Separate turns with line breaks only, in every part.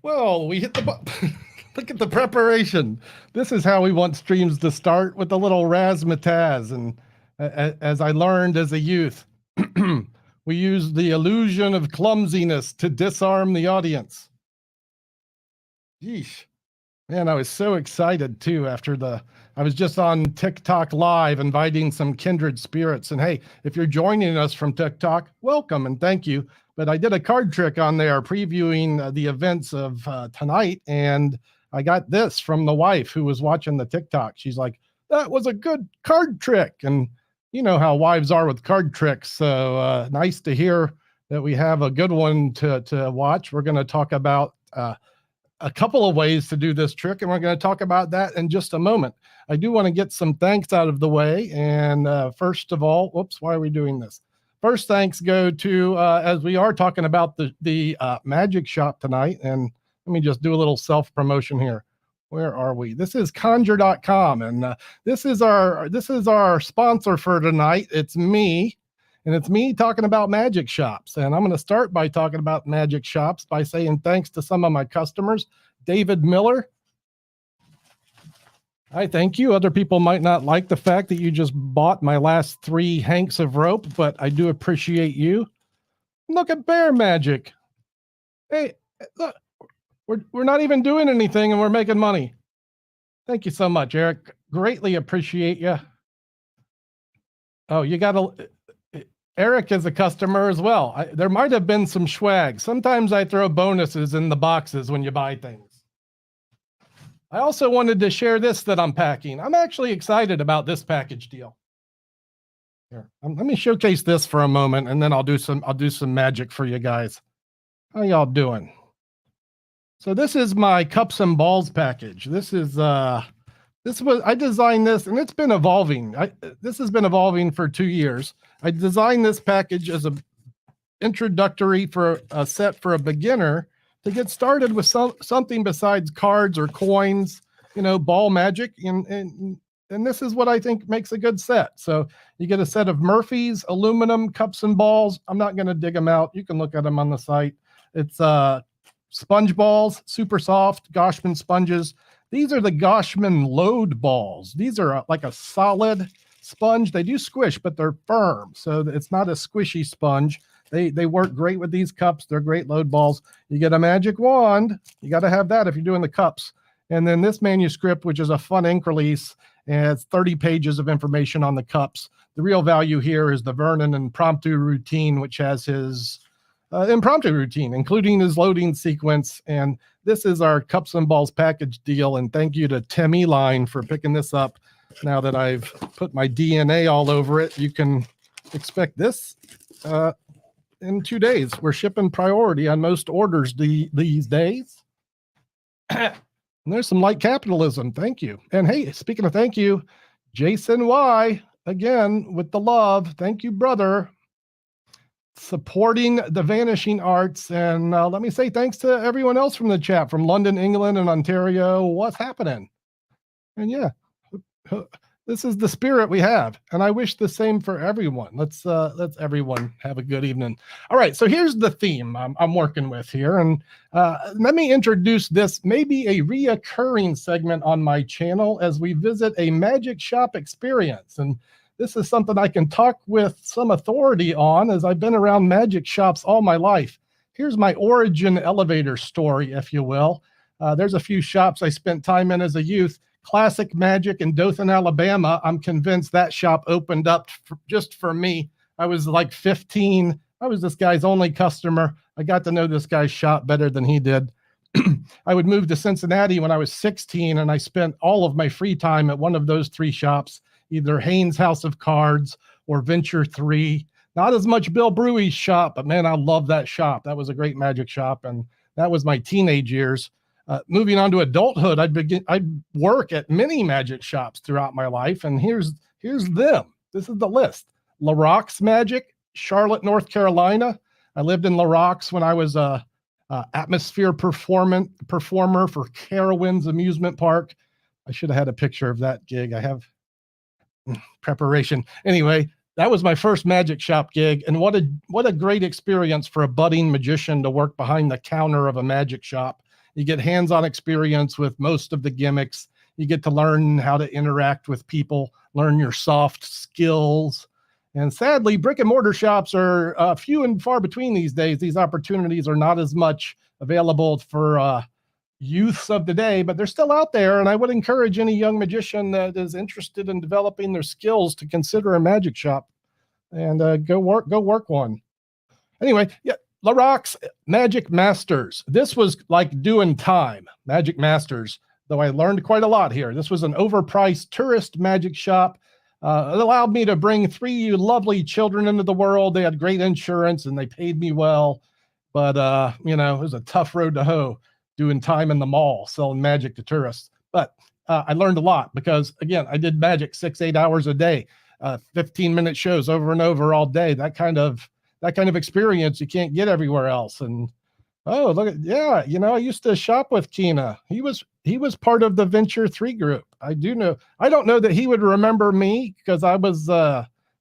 Well, we hit the button. Look at the preparation. This is how we want streams to start, with a little razzmatazz. And as I learned as a youth, we use the illusion of clumsiness to disarm the audience. Yeesh. Man, I was so excited too I was just on TikTok live inviting some kindred spirits. And hey, if you're joining us from TikTok, welcome and thank you. But I did a card trick on there previewing the events of tonight. And I got this from the wife who was watching the TikTok. She's like, that was a good card trick. And you know how wives are with card tricks. So nice to hear that we have a good one to watch. We're going to talk about a couple of ways to do this trick, and we're going to talk about that in just a moment. I do want to get some thanks out of the way. And first of all, whoops, why are we doing this? First thanks go to, as we are talking about the magic shop tonight, and let me just do a little self-promotion here. Where are we? This is conjure.com, and this is our sponsor for tonight. It's me. And it's me talking about magic shops. And I'm going to start by talking about magic shops by saying thanks to some of my customers. David Miller, I thank you. Other people might not like the fact that you just bought my last 3 hanks of rope, but I do appreciate you. Look at Bear Magic. Hey, look, we're not even doing anything and we're making money. Thank you so much, Eric. Greatly appreciate you. Oh, you got to... Eric is a customer as well. There might have been some swag. Sometimes I throw bonuses in the boxes when you buy things. I also wanted to share this that I'm packing. I'm actually excited about this package deal. Here, let me showcase this for a moment, and then I'll do some magic for you guys. How y'all doing? So this is my cups and balls package. I designed this, and it's been evolving. This has been evolving for 2 years. I designed this package as a introductory for a set for a beginner to get started with something besides cards or coins, ball magic. And this is what I think makes a good set. So you get a set of Murphy's aluminum cups and balls. I'm not going to dig them out. You can look at them on the site. It's sponge balls, super soft Goshman sponges. These are the Goshman load balls. These are like a solid sponge. They do squish, but they're firm. So it's not a squishy sponge. They work great with these cups. They're great load balls. You get a magic wand. You got to have that if you're doing the cups. And then this manuscript, which is a fun ink release, and it's 30 pages of information on the cups. The real value here is the Vernon impromptu routine, which has his impromptu routine, including his loading sequence. And this is our cups and balls package deal. And thank you to Tim Eline for picking this up. Now that I've put my DNA all over it, you can expect this in 2 days. We're shipping priority on most orders these days. And there's some light capitalism. Thank you. And hey, speaking of thank you, Jason Y, again, with the love. Thank you, brother. Supporting the Vanishing Arts. And let me say thanks to everyone else from the chat from London, England, and Ontario. What's happening? And yeah, this is the spirit we have, and I wish the same for everyone. Let's everyone have a good evening. All right, so here's the theme I'm working with here, and let me introduce this, maybe a reoccurring segment on my channel as we visit a magic shop experience. And this is something I can talk with some authority on, as I've been around magic shops all my life. Here's my origin elevator story, if you will. There's a few shops I spent time in as a youth. Classic Magic in Dothan, Alabama. I'm convinced that shop opened up just for me. I was like 15. I was this guy's only customer. I got to know this guy's shop better than he did. I would move to Cincinnati when I was 16, and I spent all of my free time at one of those 3 shops, either Haynes House of Cards or Venture 3. Not as much Bill Brewy's shop, but man, I love that shop. That was a great magic shop, and that was my teenage years. Moving on to adulthood, I'd work at many magic shops throughout my life, and here's them. This is the list. La Rock's Magic, Charlotte, North Carolina. I lived in La Rock's when I was a atmosphere performer for Carowinds Amusement Park. I should have had a picture of that gig. I have preparation. Anyway, that was my first magic shop gig, and what a great experience for a budding magician to work behind the counter of a magic shop You get hands-on experience with most of the gimmicks. You get to learn how to interact with people, learn your soft skills. And sadly, brick and mortar shops are few and far between these days. These opportunities are not as much available for youths of the day, but they're still out there. And I would encourage any young magician that is interested in developing their skills to consider a magic shop and go work one. Anyway, yeah, LaRock's Magic Masters. This was like doing time, Magic Masters, though I learned quite a lot here. This was an overpriced tourist magic shop. It allowed me to bring 3 lovely children into the world. They had great insurance and they paid me well. But, it was a tough road to hoe doing time in the mall, selling magic to tourists. But I learned a lot because, again, I did magic 6-8 hours a day, 15-minute shows over and over all day. That kind of experience you can't get everywhere else. And oh, look at, yeah, I used to shop with Keena. He was part of the Venture 3 group. I don't know that he would remember me because I was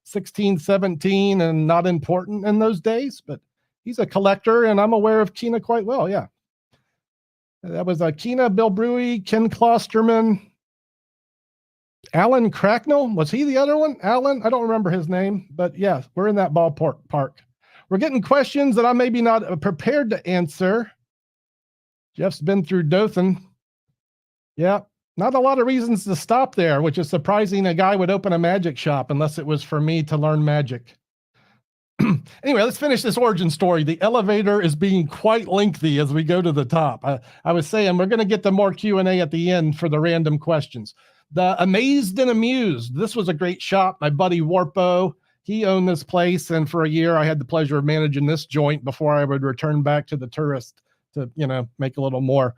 16, 17 and not important in those days, but he's a collector and I'm aware of Keena quite well. Yeah. That was Keena, Bill Brewy, Ken Klosterman, Alan Cracknell. Was he the other one? Alan? I don't remember his name, but yeah, we're in that ballpark. We're getting questions that I maybe not prepared to answer. Jeff's been through Dothan. Yeah, not a lot of reasons to stop there, which is surprising a guy would open a magic shop unless it was for me to learn magic. Anyway, let's finish this origin story. The elevator is being quite lengthy as we go to the top. I was saying we're going to get to more Q&A at the end for the random questions. The Amazed and Amused. This was a great shop. My buddy Warpo, he owned this place, and for a year I had the pleasure of managing this joint before I would return back to the tourist to, make a little more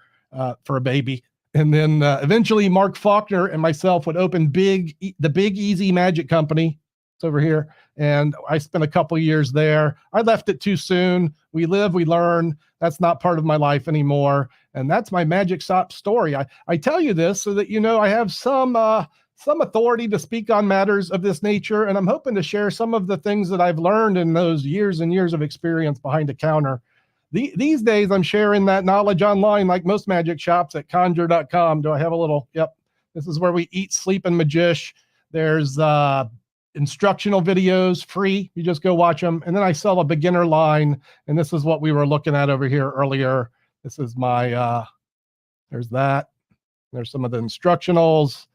for a baby. And then eventually Mark Faulkner and myself would open the Big Easy Magic Company. It's over here. And I spent a couple years there. I left it too soon. We live, we learn. That's not part of my life anymore. And that's my magic shop story. I tell you this so that I have some authority to speak on matters of this nature. And I'm hoping to share some of the things that I've learned in those years and years of experience behind the counter. These days, I'm sharing that knowledge online like most magic shops at conjure.com. Do I have a little? Yep. This is where we eat, sleep, and magish. There's instructional videos, free. You just go watch them. And then I sell a beginner line. And this is what we were looking at over here earlier. This is my, there's that. There's some of the instructionals.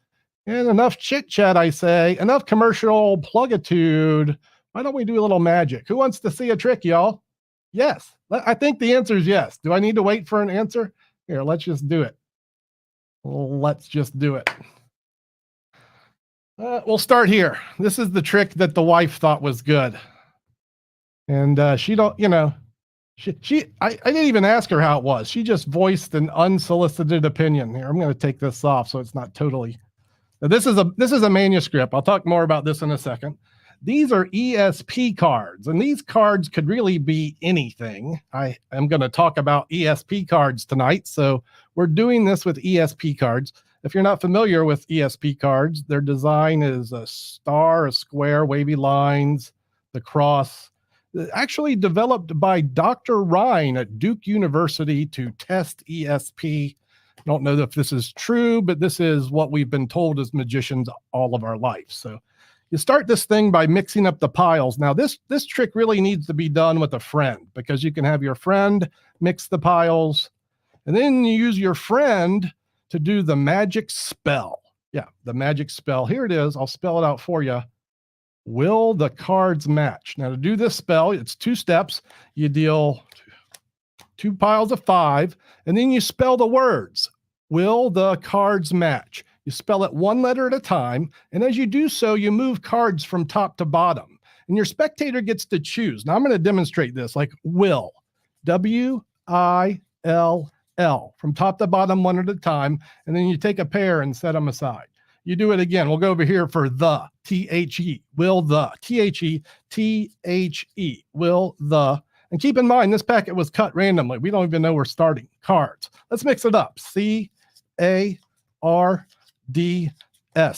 And enough chit chat, I say. Enough commercial plugitude. Why don't we do a little magic? Who wants to see a trick, y'all? Yes. I think the answer is yes. Do I need to wait for an answer? Here, let's just do it. Let's just do it. We'll start here. This is the trick that the wife thought was good. And she don't, I didn't even ask her how it was. She just voiced an unsolicited opinion. Here, I'm going to take this off so it's not totally. Now, this is a manuscript. I'll talk more about this in a second. These are ESP cards, and these cards could really be anything. I am going to talk about ESP cards tonight, so we're doing this with ESP cards. If you're not familiar with ESP cards, their design is a star, a square, wavy lines, the cross. Actually developed by Dr. Ryan at Duke University to test ESP. I don't know if this is true, but this is what we've been told as magicians all of our life. So you start this thing by mixing up the piles. Now, this trick really needs to be done with a friend because you can have your friend mix the piles, and then you use your friend to do the magic spell. Yeah, the magic spell. Here it is. I'll spell it out for you. Will the cards match? Now, to do this spell, it's 2 steps. You deal 2 piles of 5, and then you spell the words. Will the cards match? You spell it 1 letter at a time, and as you do so, you move cards from top to bottom, and your spectator gets to choose. Now, I'm going to demonstrate this, like will, W-I-L-L, from top to bottom 1 at a time, and then you take a pair and set them aside. You do it again. We'll go over here for the, T-H-E, will the, T-H-E, T-H-E, will the. And keep in mind, this packet was cut randomly. We don't even know we're starting. Cards. Let's mix it up. C-A-R-D-S.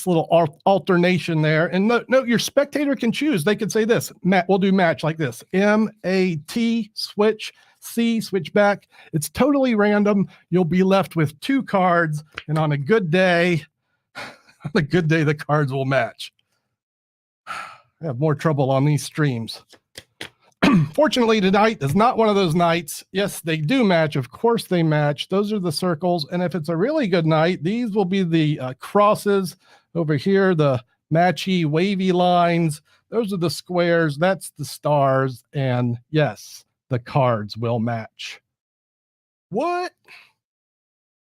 Little alternation there. And note your spectator can choose. They could say this. We'll do match like this. M-A-T, switch, C, switch back. It's totally random. You'll be left with 2 cards, and on a good day, the cards will match. I have more trouble on these streams. Fortunately, tonight is not one of those nights. Yes, they do match. Of course they match. Those are the circles. And if it's a really good night, these will be the crosses over here, the matchy wavy lines. Those are the squares. That's the stars. And yes, the cards will match. What?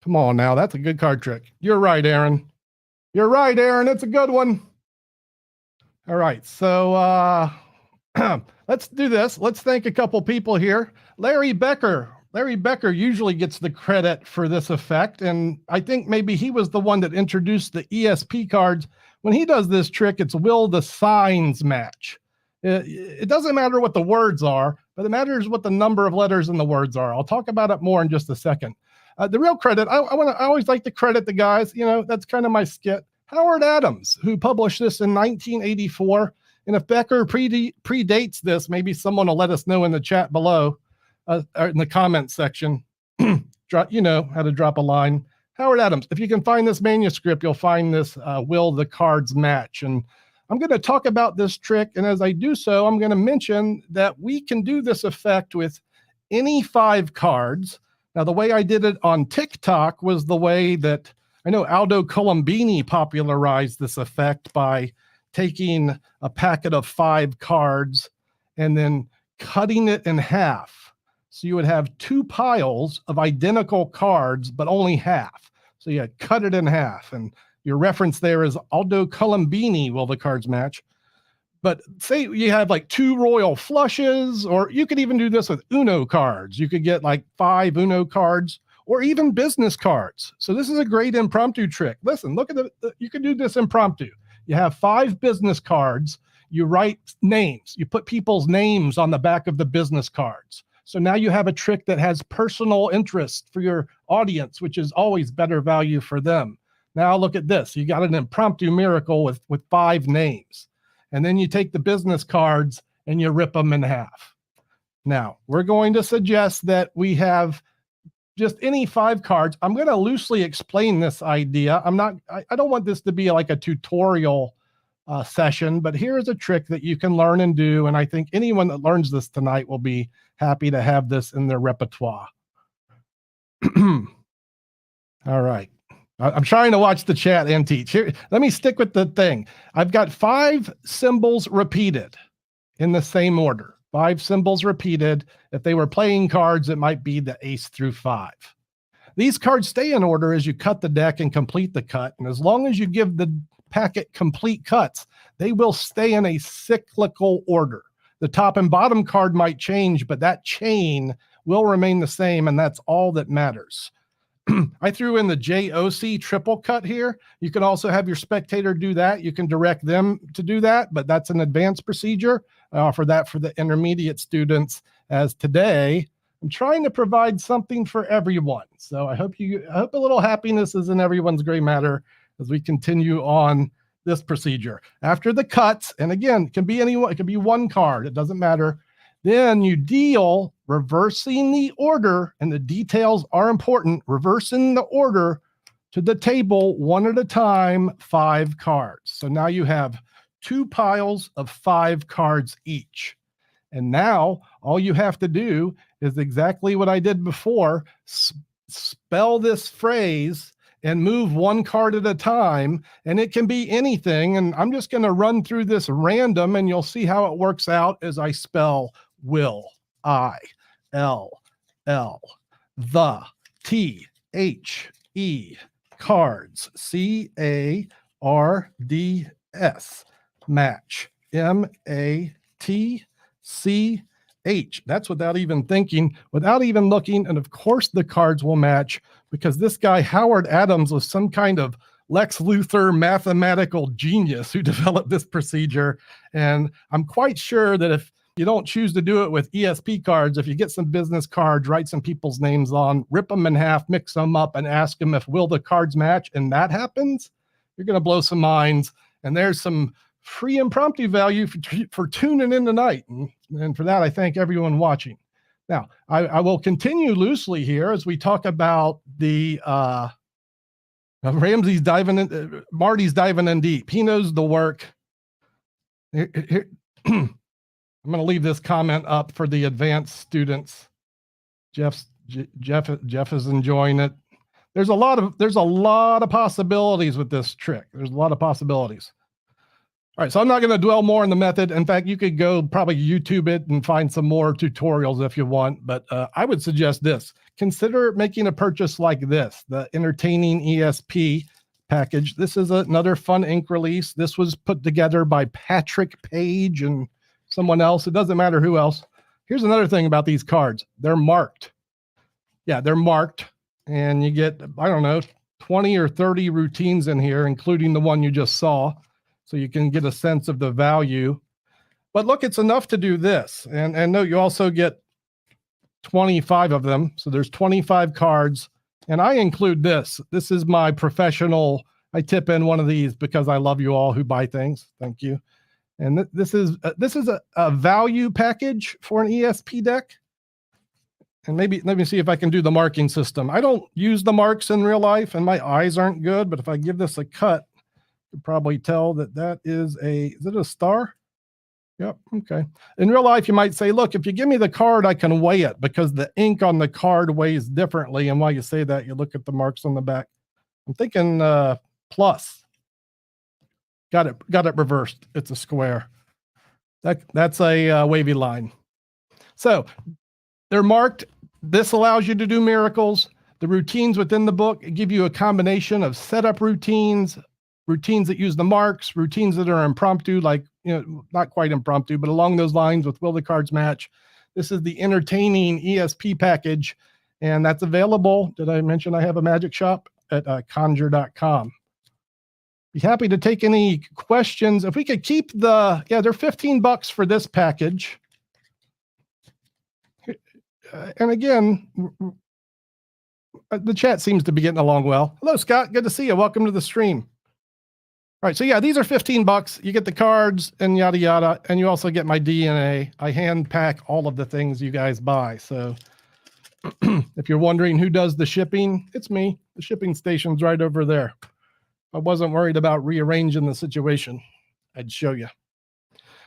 Come on now. That's a good card trick. You're right, Aaron. You're right, Aaron. It's a good one. All right. So, let's do this. Let's thank a couple people here. Larry Becker. Larry Becker usually gets the credit for this effect, and I think maybe he was the one that introduced the ESP cards. When he does this trick, it's will the signs match. It doesn't matter what the words are, but it matters what the number of letters in the words are. I'll talk about it more in just a second. The real credit, I always like to credit the guys. You know, that's kind of my skit. Howard Adams, who published this in 1984. And if Becker predates this, maybe someone will let us know in the chat below, or in the comments section. You know how to drop a line. Howard Adams, if you can find this manuscript, you'll find this will the cards match. And I'm going to talk about this trick. And as I do so, I'm going to mention that we can do this effect with any 5 cards. Now, the way I did it on TikTok was the way that I know Aldo Colombini popularized this effect by taking a packet of 5 cards and then cutting it in half. So you would have 2 piles of identical cards, but only half. So you cut it in half. And your reference there is Aldo Colombini, will the cards match? But say you have like 2 royal flushes, or you could even do this with Uno cards. You could get like 5 Uno cards, or even business cards. So this is a great impromptu trick. Listen, look at you can do this impromptu. You have 5 business cards. You write names. You put people's names on the back of the business cards. So now you have a trick that has personal interest for your audience, which is always better value for them. Now look at this. You got an impromptu miracle with 5 names. And then you take the business cards and you rip them in half. Now, we're going to suggest that we have just any 5 cards. I'm going to loosely explain this idea. I don't want this to be like a tutorial session, but here's a trick that you can learn and do. And I think anyone that learns this tonight will be happy to have this in their repertoire. All right. I'm trying to watch the chat and teach. Here, let me stick with the thing. I've got 5 symbols repeated in the same order. 5 symbols repeated. If they were playing cards, it might be the ace through 5. These cards stay in order as you cut the deck and complete the cut. And as long as you give the packet complete cuts, they will stay in a cyclical order. The top and bottom card might change, but that chain will remain the same, and that's all that matters. I threw in the JOC triple cut here. You can also have your spectator do that. You can direct them to do that, but that's an advanced procedure. I offer that for the intermediate students, as today I'm trying to provide something for everyone. So I hope a little happiness is in everyone's gray matter as we continue on this procedure. After the cuts, and again, it can be anyone, it can be 1 card, it doesn't matter. Then you deal reversing the order, and the details are important, reversing the order to the table 1 at a time, 5 cards. So now you have 2 piles of 5 cards each. And now all you have to do is exactly what I did before, spell this phrase and move 1 card at a time, and it can be anything. And I'm just going to run through this random, and you'll see how it works out as I spell will. I-L-L, the, T-H-E, cards, C-A-R-D-S, match, M-A-T-C-H. That's without even thinking, without even looking. And of course the cards will match, because this guy Howard Adams was some kind of Lex Luthor mathematical genius who developed this procedure. And I'm quite sure that if you don't choose to do it with ESP cards, if you get some business cards, write some people's names on, rip them in half, mix them up, and ask them if will the cards match, and that happens, you're going to blow some minds. And there's some free impromptu value for tuning in tonight. And for that, I thank everyone watching. Now, I will continue loosely here as we talk about the Ramsey's diving in, Marty's diving in deep. He knows the work. Here, I'm going to leave this comment up for the advanced students. Jeff is enjoying it. There's a lot of possibilities with this trick. There's a lot of possibilities. All right, so I'm not going to dwell more on the method. In fact, you could go probably YouTube it and find some more tutorials if you want, but I would suggest this. Consider making a purchase like this, the Entertaining ESP package. This is another fun ink release. This was put together by Patrick Page and someone else. It doesn't matter who else. Here's another thing about these cards. They're marked. Yeah, they're marked, and you get, I don't know, 20 or 30 routines in here, including the one you just saw. So you can get a sense of the value. But look, it's enough to do this. And note, you also get 25 of them. So there's 25 cards. And I include this. This is my professional. I tip in one of these because I love you all who buy things. Thank you. And this is a value package for an ESP deck. And maybe let me see if I can do the marking system. I don't use the marks in real life and my eyes aren't good, but if I give this a cut, probably tell that is it a star? Yep. Okay. In real life, you might say, look, if you give me the card, I can weigh it because the ink on the card weighs differently. And while you say that, you look at the marks on the back. I'm thinking plus. Got it reversed. It's a square. That's a wavy line. So they're marked. This allows you to do miracles. The routines within the book give you a combination of setup routines, routines that use the marks, routines that are impromptu, like, not quite impromptu, but along those lines with will the cards match. This is the Entertaining ESP package, and that's available. Did I mention I have a magic shop at conjure.com? Be happy to take any questions. If we could keep they're $15 for this package. And again, the chat seems to be getting along well. Hello, Scott. Good to see you. Welcome to the stream. All right, so yeah, these are $15. You get the cards and yada, yada, and you also get my DNA. I hand pack all of the things you guys buy. So if you're wondering who does the shipping, it's me. The shipping station's right over there. I wasn't worried about rearranging the situation. I'd show you.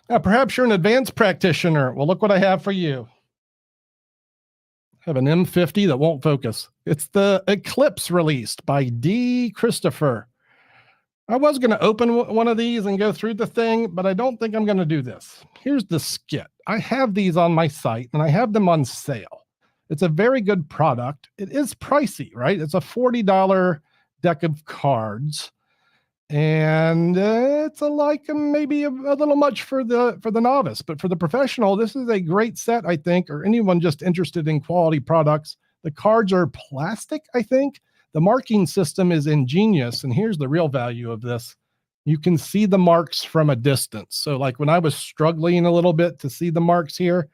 Now, perhaps you're an advanced practitioner. Well, look what I have for you. I have an M50 that won't focus. It's the Eclipse released by D. Christopher. I was going to open one of these and go through the thing, but I don't think I'm going to do this. Here's the skit. I have these on my site and I have them on sale. It's a very good product. It is pricey, right? It's a $40 deck of cards. And it's maybe a little much for the novice, but for the professional, this is a great set, I think, or anyone just interested in quality products. The cards are plastic, I think. The marking system is ingenious, and here's the real value of this. You can see the marks from a distance. So like when I was struggling a little bit to see the marks here,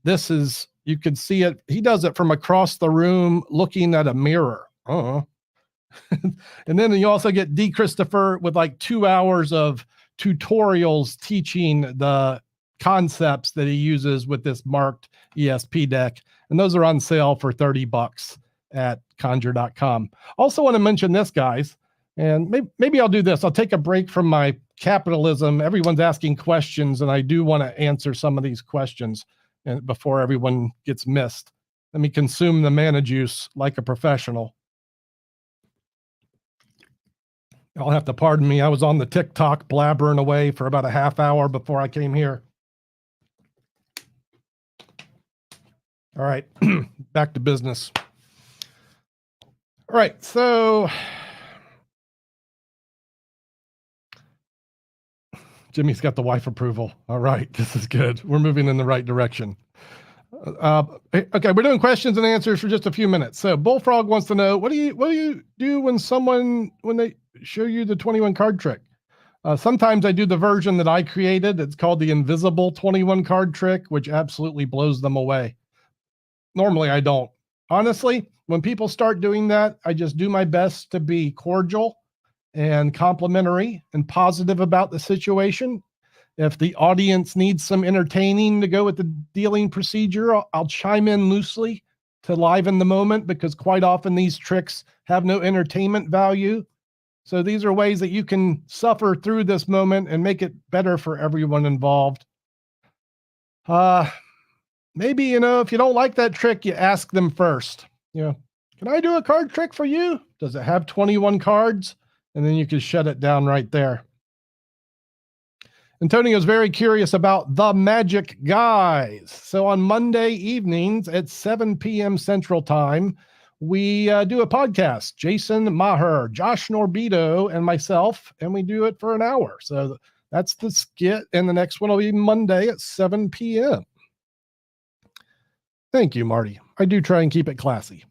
you could see it. He does it from across the room looking at a mirror. And then you also get D. Christopher with like 2 hours of tutorials teaching the concepts that he uses with this marked ESP deck. And those are on sale for $30 at conjure.com. Also want to mention this, guys, and maybe I'll do this. I'll take a break from my capitalism. Everyone's asking questions, and I do want to answer some of these questions before everyone gets missed. Let me consume the mana juice like a professional. I'll have to pardon me. I was on the TikTok blabbering away for about a half hour before I came here. All right, back to business. All right, so Jimmy's got the wife approval. All right, this is good. We're moving in the right direction. Okay, we're doing questions and answers for just a few minutes. So Bullfrog wants to know, what do you do when they show you the 21 card trick? Sometimes I do the version that I created. It's called the invisible 21 card trick, which absolutely blows them away. Normally I don't. Honestly, when people start doing that, I just do my best to be cordial and complimentary and positive about the situation. If the audience needs some entertaining to go with the dealing procedure, I'll chime in loosely to liven the moment, because quite often these tricks have no entertainment value. So these are ways that you can suffer through this moment and make it better for everyone involved. Maybe, if you don't like that trick, you ask them first. Can I do a card trick for you? Does it have 21 cards? And then you can shut it down right there. Antonio's very curious about the Magic Guys. So on Monday evenings at 7 p.m. Central Time, we do a podcast. Jason Maher, Josh Norbido, and myself, and we do it for an hour. So that's the skit, and the next one will be Monday at 7 p.m. Thank you, Marty. I do try and keep it classy.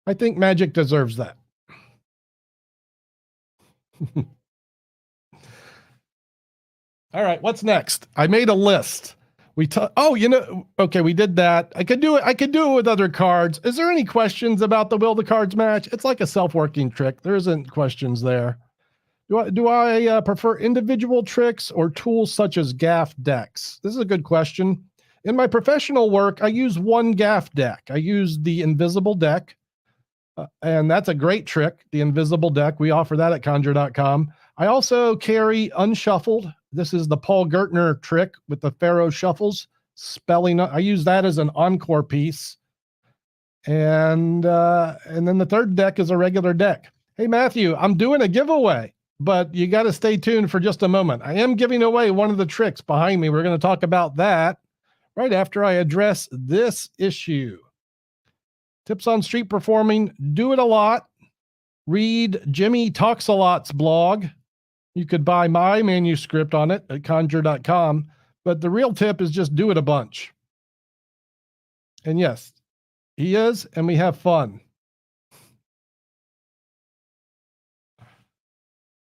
I think Magic deserves that. All right, what's next? I made a list. We did that. I could do it with other cards. Is there any questions about the Will the Cards match? It's like a self-working trick. There isn't questions there. Do I prefer individual tricks or tools such as gaff decks? This is a good question. In my professional work, I use one gaff deck. I use the invisible deck, and that's a great trick, the invisible deck. We offer that at conjure.com. I also carry unshuffled. This is the Paul Gertner trick with the Pharaoh shuffles. Spelling. I use that as an encore piece. And then the third deck is a regular deck. Hey, Matthew, I'm doing a giveaway, but you got to stay tuned for just a moment. I am giving away one of the tricks behind me. We're going to talk about that right after I address this issue. Tips on street performing. Do it a lot. Read Jimmy Talks a Lot's blog. You could buy my manuscript on it at conjure.com, but the real tip is just do it a bunch. And yes, he is, and we have fun.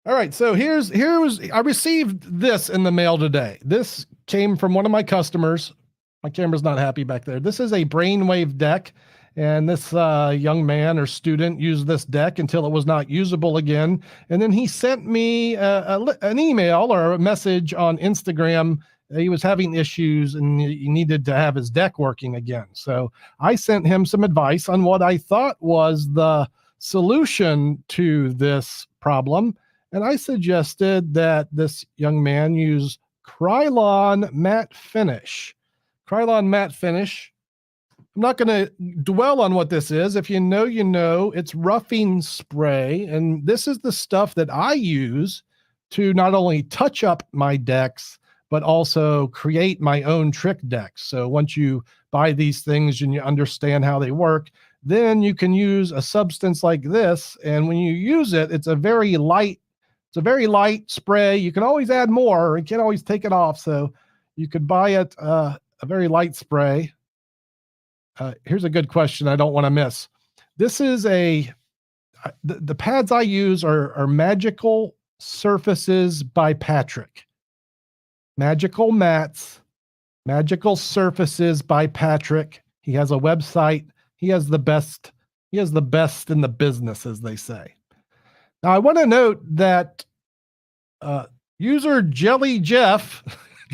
All right, so I received this in the mail today. This came from one of my customers. My camera's not happy back there. This is a brainwave deck. And this young man or student used this deck until it was not usable again. And then he sent me an email or a message on Instagram. He was having issues and he needed to have his deck working again. So I sent him some advice on what I thought was the solution to this problem. And I suggested that this young man use Krylon Matte Finish. Krylon Matte Finish. I'm not going to dwell on what this is. If you know, you know. It's roughing spray, and this is the stuff that I use to not only touch up my decks, but also create my own trick decks. So once you buy these things and you understand how they work, then you can use a substance like this, and when you use it, it's a very light spray. You can always add more. You can't always take it off, so you could buy it a very light spray. Here's a good question I don't want to miss. This is the pads I use are Magical Surfaces by Patrick. Magical Mats, Magical Surfaces by Patrick. He has a website. He has the best in the business, as they say. Now, I want to note that user Jelly Jeff,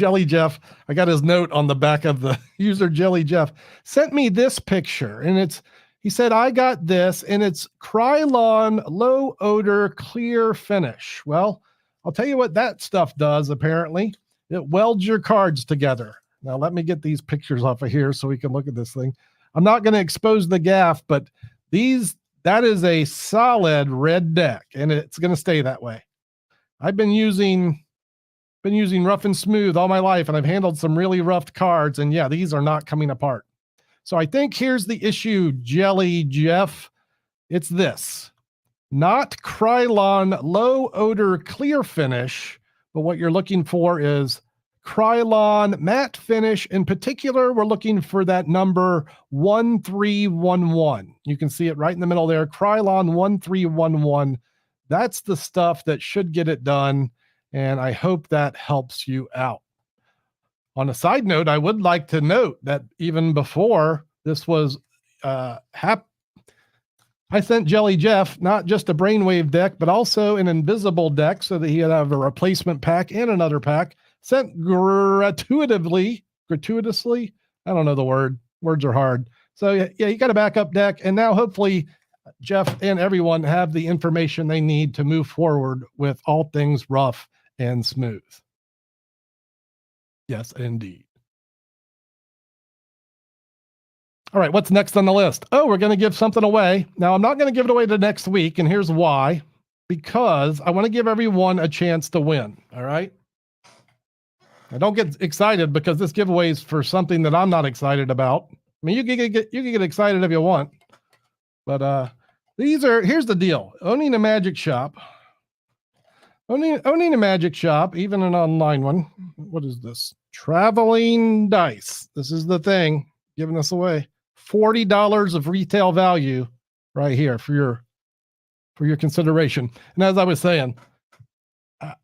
I got his note on the back of the user Jelly Jeff, sent me this picture, and he said, I got this, and it's Krylon Low Odor Clear Finish. Well, I'll tell you what that stuff does, apparently. It welds your cards together. Now, let me get these pictures off of here so we can look at this thing. I'm not going to expose the gaff, but that is a solid red deck, and it's going to stay that way. I've been using rough and smooth all my life, and I've handled some really rough cards, and yeah, these are not coming apart. So I think here's the issue, Jelly Jeff. It's this. Not Krylon Low Odor Clear Finish, but what you're looking for is Krylon Matte Finish. In particular, we're looking for that number 1311. You can see it right in the middle there, Krylon 1311. That's the stuff that should get it done, and I hope that helps you out. On a side note, I would like to note that even before this was I sent Jelly Jeff not just a brainwave deck, but also an invisible deck so that he would have a replacement pack and another pack. sent gratuitously. I don't know the word. Words are hard. So yeah, you got a backup deck. And now hopefully Jeff and everyone have the information they need to move forward with all things rough and smooth. Yes, indeed. All right, what's next on the list? Oh, we're going to give something away. Now, I'm not going to give it away the next week, and here's why. Because I want to give everyone a chance to win, all right? I don't get excited because this giveaway is for something that I'm not excited about. I mean, you can get excited if you want, but here's the deal. Owning a magic shop, owning a magic shop, even an online one. What is this? Traveling dice. This is the thing giving us away. $40 of retail value right here for your consideration. And as I was saying,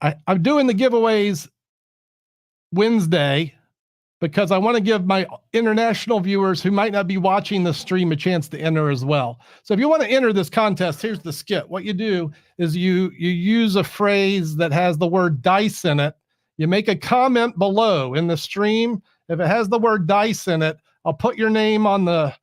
I'm doing the giveaways Wednesday because I want to give my international viewers who might not be watching the stream a chance to enter as well. So if you want to enter this contest, here's the skit. What you do is you use a phrase that has the word dice in it. You make a comment below in the stream. If it has the word dice in it, I'll put your name on the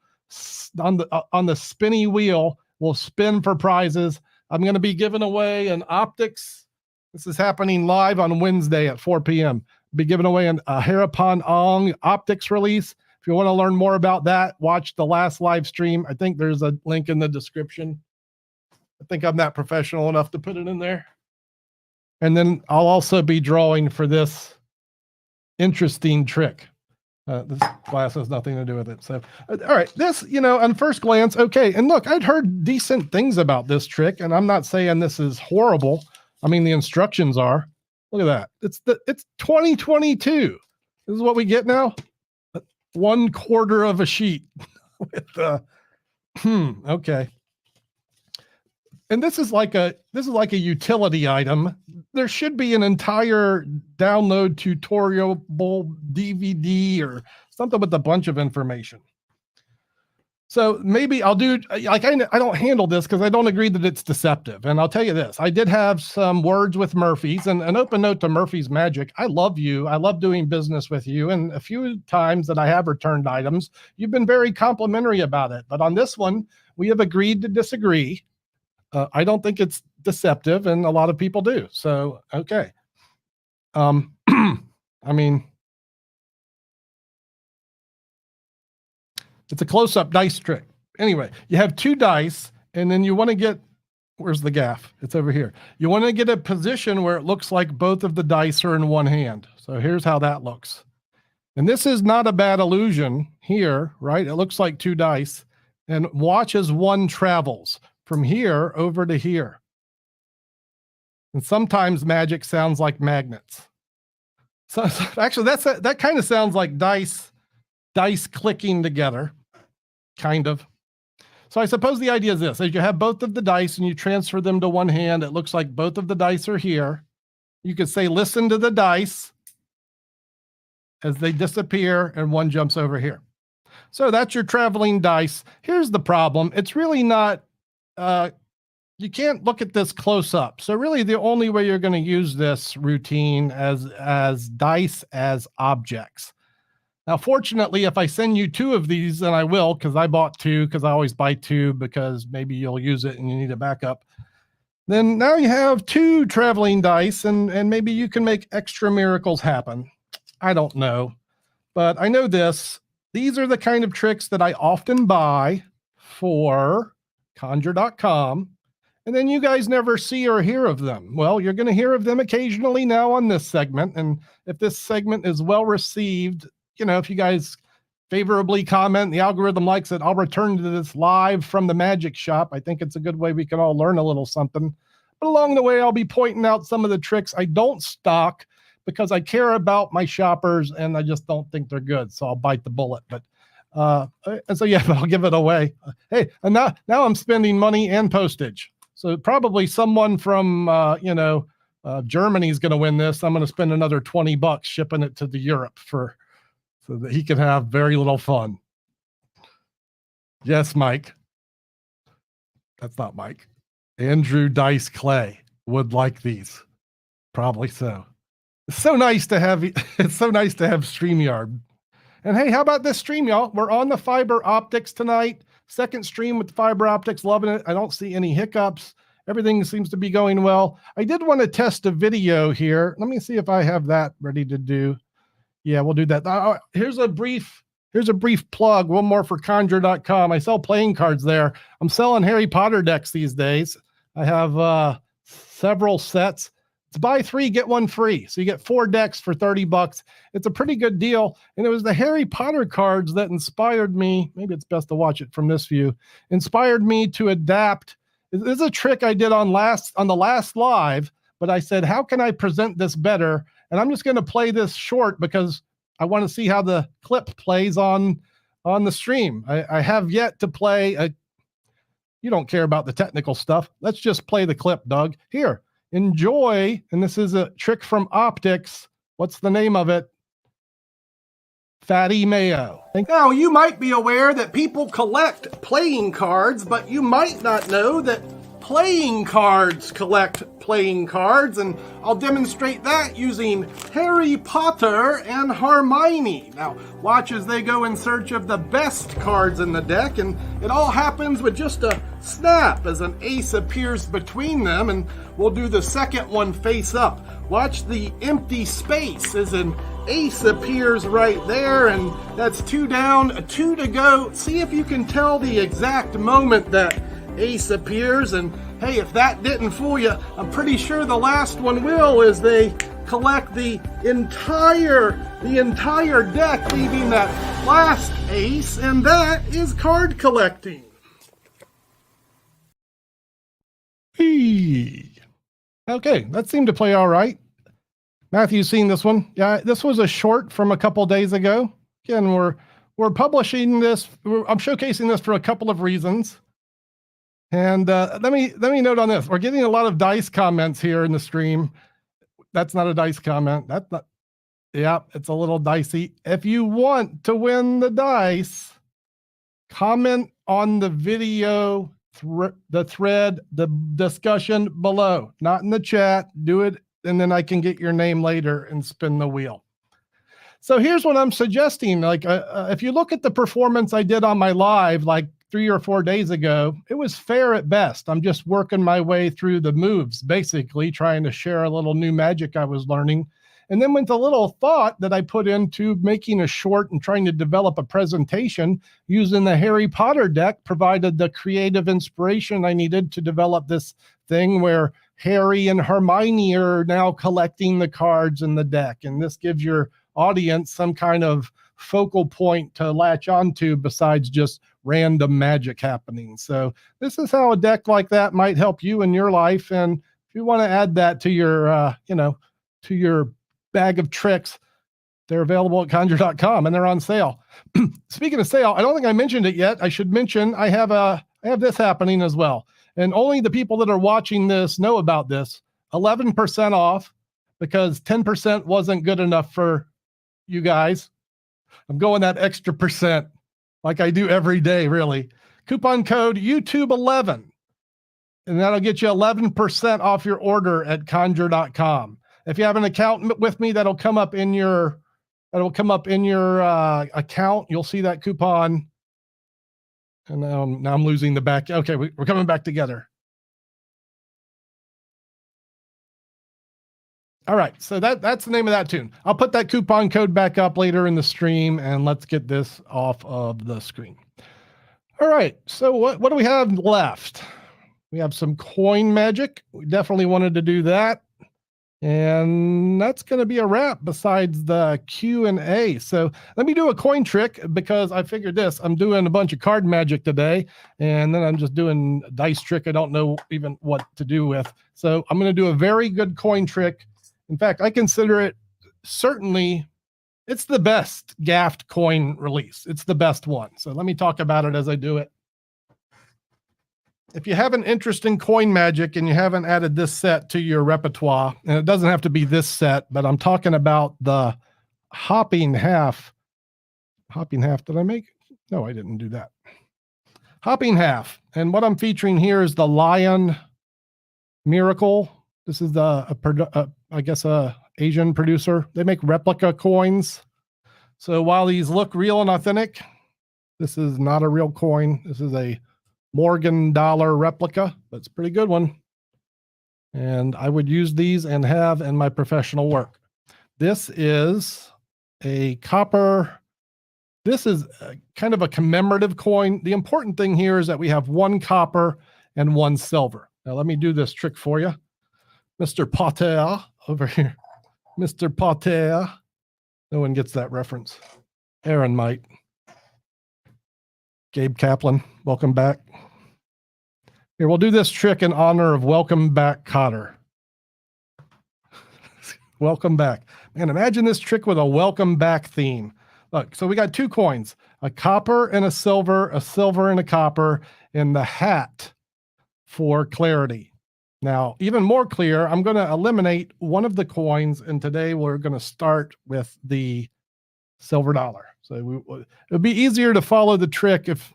spinny wheel. We'll spin for prizes. I'm going to be giving away an optics. This is happening live on Wednesday at 4 p.m. Be giving away a Harapon Ong optics release. If you want to learn more about that, watch the last live stream. I think there's a link in the description. I think I'm not professional enough to put it in there. And then I'll also be drawing for this interesting trick. This glass has nothing to do with it. So, all right, this, on first glance, okay. And look, I'd heard decent things about this trick, and I'm not saying this is horrible. I mean, the instructions are. Look at that. It's 2022. This is what we get now. 1/4 of a sheet with okay. And this is like a utility item. There should be an entire download tutorial DVD or something with a bunch of information. So maybe I'll do, like, I don't handle this because I don't agree that it's deceptive. And I'll tell you this, I did have some words with Murphy's, and an open note to Murphy's Magic. I love you. I love doing business with you. And a few times that I have returned items, you've been very complimentary about it. But on this one, we have agreed to disagree. I don't think it's deceptive, and a lot of people do. So, okay. I mean, it's a close-up dice trick. Anyway, you have 2 dice, and then you want to get, where's the gaff? It's over here. You want to get a position where it looks like both of the dice are in one hand. So here's how that looks. And this is not a bad illusion here, right? It looks like 2 dice. And watch as one travels from here over to here. And sometimes magic sounds like magnets. So actually, that kind of sounds like dice clicking together. Kind of. So I suppose the idea is this: as you have both of the dice and you transfer them to one hand, it looks like both of the dice are here. You could say, listen to the dice as they disappear, and one jumps over here. So that's your traveling dice. Here's the problem. It's really not, you can't look at this close up. So really the only way you're going to use this routine as dice as objects. Now, fortunately, if I send you 2 of these, and I will, because I bought 2, because I always buy 2, because maybe you'll use it and you need a backup. Then now you have 2 traveling dice, and maybe you can make extra miracles happen. I don't know. But I know this. These are the kind of tricks that I often buy for conjure.com. And then you guys never see or hear of them. Well, you're going to hear of them occasionally now on this segment. And if this segment is well received, if you guys favorably comment, the algorithm likes it, I'll return to this live from the magic shop. I think it's a good way we can all learn a little something. But along the way, I'll be pointing out some of the tricks I don't stock because I care about my shoppers and I just don't think they're good. So I'll bite the bullet. But and so, yeah, I'll give it away. Hey, and now I'm spending money and postage. So probably someone from, Germany is going to win this. I'm going to spend another $20 shipping it to Europe so that he can have very little fun. Yes, Mike. That's not Mike. Andrew Dice Clay would like these. Probably so. It's so nice to have it's so nice to have StreamYard. And hey, how about this stream, y'all? We're on the fiber optics tonight. Second stream with the fiber optics, loving it. I don't see any hiccups. Everything seems to be going well. I did want to test a video here. Let me see if I have that ready to do. Yeah, we'll do that. Here's a brief plug. One more for conjure.com. I sell playing cards there. I'm selling Harry Potter decks these days. I have several sets. It's buy 3, get 1 free. So you get 4 decks for $30. It's a pretty good deal. And it was the Harry Potter cards that inspired me. Maybe it's best to watch it from this view. Inspired me to adapt. This is a trick I did on the last live, but I said, how can I present this better? And I'm just going to play this short because I want to see how the clip plays on the stream. I have yet to play you don't care about the technical stuff. Let's just play the clip, Doug. Here. Enjoy, and this is a trick from Optics. What's the name of it? Fatty Mayo. Now, you might be aware that people collect playing cards, but you might not know that playing cards collect playing cards, and I'll demonstrate that using Harry Potter and Hermione. Now, watch as they go in search of the best cards in the deck, and it all happens with just a snap as an ace appears between them, and we'll do the second one face up. Watch the empty space as an ace appears right there, and that's 2 down, 2 to go. See if you can tell the exact moment that ace appears, and hey, if that didn't fool you, I'm pretty sure the last one will, as they collect the entire deck, leaving that last ace, and that is card collecting. Okay, that seemed to play all right. Matthew's seen this one. Yeah, this was a short from a couple days ago. Again, we're publishing this. I'm showcasing this for a couple of reasons. And let me note on this. We're getting a lot of dice comments here in the stream. That's not a dice comment. That's not. Yeah, it's a little dicey. If you want to win the dice, comment on the video, the thread, the discussion below. Not in the chat. Do it, and then I can get your name later and spin the wheel. So here's what I'm suggesting. Like, if you look at the performance I did on my live, like 3 or 4 days ago, it was fair at best. I'm just working my way through the moves, basically trying to share a little new magic I was learning. And then with the little thought that I put into making a short and trying to develop a presentation using the Harry Potter deck provided the creative inspiration I needed to develop this thing where Harry and Hermione are now collecting the cards in the deck. And this gives your audience some kind of focal point to latch onto besides just random magic happening. So this is how a deck like that might help you in your life. And if you want to add that to your, to your bag of tricks, they're available at conjure.com and they're on sale. Speaking of sale, I don't think I mentioned it yet. I should mention I have this happening as well. And only the people that are watching this know about this. 11% off because 10% wasn't good enough for you guys. I'm going that extra percent like I do every day, really. Coupon code YouTube11. And that'll get you 11% off your order at conjure.com. If you have an account with me, that'll come up in your account. You'll see that coupon. And now I'm losing the back. Okay, we're coming back together. All right, so that's the name of that tune. I'll put that coupon code back up later in the stream, and let's get this off of the screen. All right, so what do we have left? We have some coin magic. We definitely wanted to do that. And that's going to be a wrap besides the Q&A. So let me do a coin trick because I figured this. I'm doing a bunch of card magic today, and then I'm just doing a dice trick I don't know even what to do with. So I'm going to do a very good coin trick. In fact, I consider it certainly, it's the best gaffed coin release. It's the best one. So let me talk about it as I do it. If you have an interest in coin magic and you haven't added this set to your repertoire, and it doesn't have to be this set, but I'm talking about the hopping half. Hopping half, did I make? No, I didn't do that. Hopping half. And what I'm featuring here is the Lion Miracle. This is I guess a Asian producer. They make replica coins. So while these look real and authentic, this is not a real coin. This is a Morgan dollar replica. That's a pretty good one. And I would use these and have in my professional work. This is a copper. This is kind of a commemorative coin. The important thing here is that we have one copper and one silver. Now let me do this trick for you. Mr. Potter over here. Mr. Potter. No one gets that reference. Aaron might. Gabe Kaplan, welcome back. Here, we'll do this trick in honor of welcome back Cotter. Welcome back. Man, imagine this trick with a welcome back theme. Look, so we got two coins, a copper and a silver and a copper, and the hat for clarity. Now, even more clear, I'm going to eliminate one of the coins, and today we're going to start with the silver dollar. So it would be easier to follow the trick if,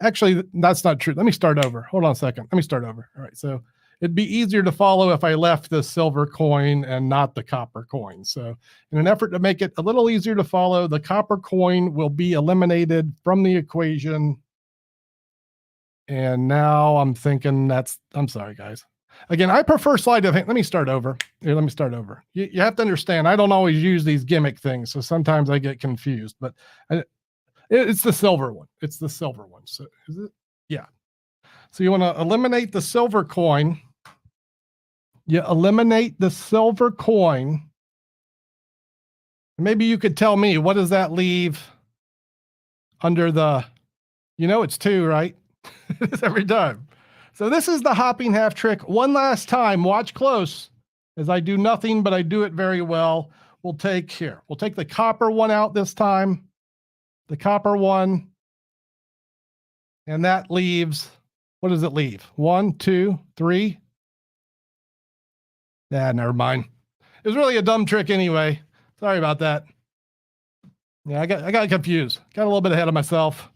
actually, that's not true. Let me start over. Hold on a second. Let me start over. All right, so it'd be easier to follow if I left the silver coin and not the copper coin. So in an effort to make it a little easier to follow, the copper coin will be eliminated from the equation. And now I'm thinking I'm sorry, guys. Again, I prefer sleight of hand. Let me start over. Here, let me start over. You have to understand, I don't always use these gimmick things, so sometimes I get confused. But it's the silver one. It's the silver one. So is it? Yeah. So you want to eliminate the silver coin. You eliminate the silver coin. Maybe you could tell me, what does that leave under the, it's 2, right? It's every time. So this is the hopping half trick. One last time, watch close, as I do nothing, but I do it very well. We'll take the copper one out this time, the copper one, and that leaves, what does it leave? 1, 2, 3. Never mind. It was really a dumb trick anyway. Sorry about that. Yeah, I got confused. Got a little bit ahead of myself.